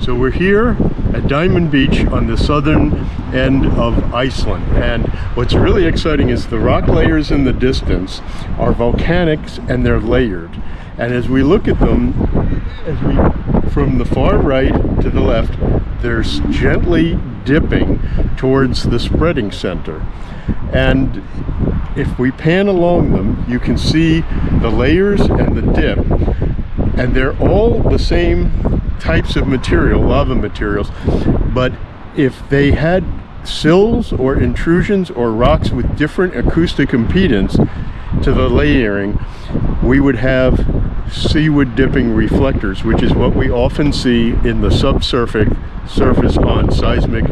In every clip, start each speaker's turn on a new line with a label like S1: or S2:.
S1: So we're here at Diamond Beach on the southern end of Iceland, and what's really exciting is the rock layers in the distance are volcanics and they're layered. And as we look at them, from the far right to the left, they're gently dipping towards the spreading center. And if we pan along them, you can see the layers and the dip, and they're all the same types of material, lava materials, but if they had sills or intrusions or rocks with different acoustic impedance to the layering, we would have seaward dipping reflectors, which is what we often see in the subsurface on seismic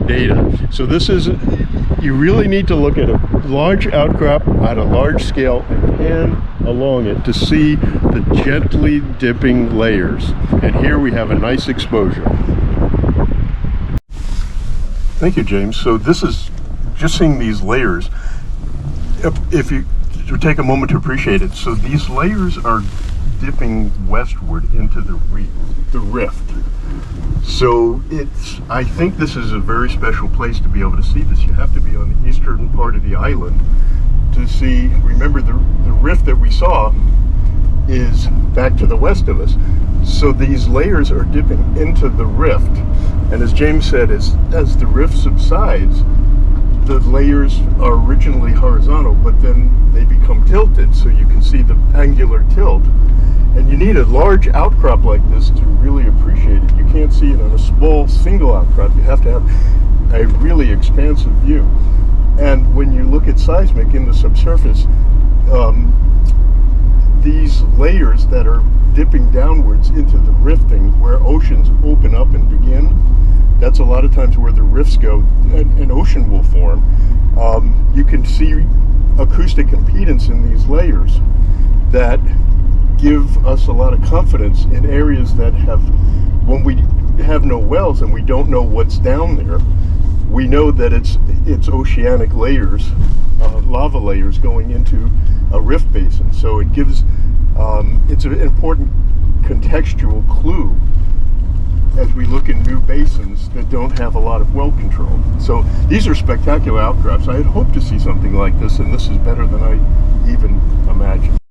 S1: data. So this is, you really need to look at a large outcrop at a large scale and pan along it to see the gently dipping layers. And here we have a nice exposure. Thank you, James. So this is just seeing these layers. If you take a moment to appreciate it, so these layers are dipping westward into the rift. So I think this is a very special place to be able to see this. You have to be on the eastern part of the island to see. Remember, the rift that we saw is back to the west of us. So these layers are dipping into the rift. And as James said, as the rift subsides, the layers are originally horizontal, but then they become tilted, so you can see the angular tilt. And you need a large outcrop like this to really appreciate it. You can't see it on a small single outcrop. You have to have a really expansive view. And when you look at seismic in the subsurface, these layers that are dipping downwards into the rifting, where oceans open up and begin, that's a lot of times where the rifts go, an ocean will form. You can see acoustic impedance in these layers that give us a lot of confidence in areas that have, when we have no wells and we don't know what's down there, we know that it's oceanic layers, lava layers going into a rift basin. So it gives, it's an important contextual clue as we look in new basins that don't have a lot of well control. So these are spectacular outcrops. I had hoped to see something like this, and this is better than I even imagined.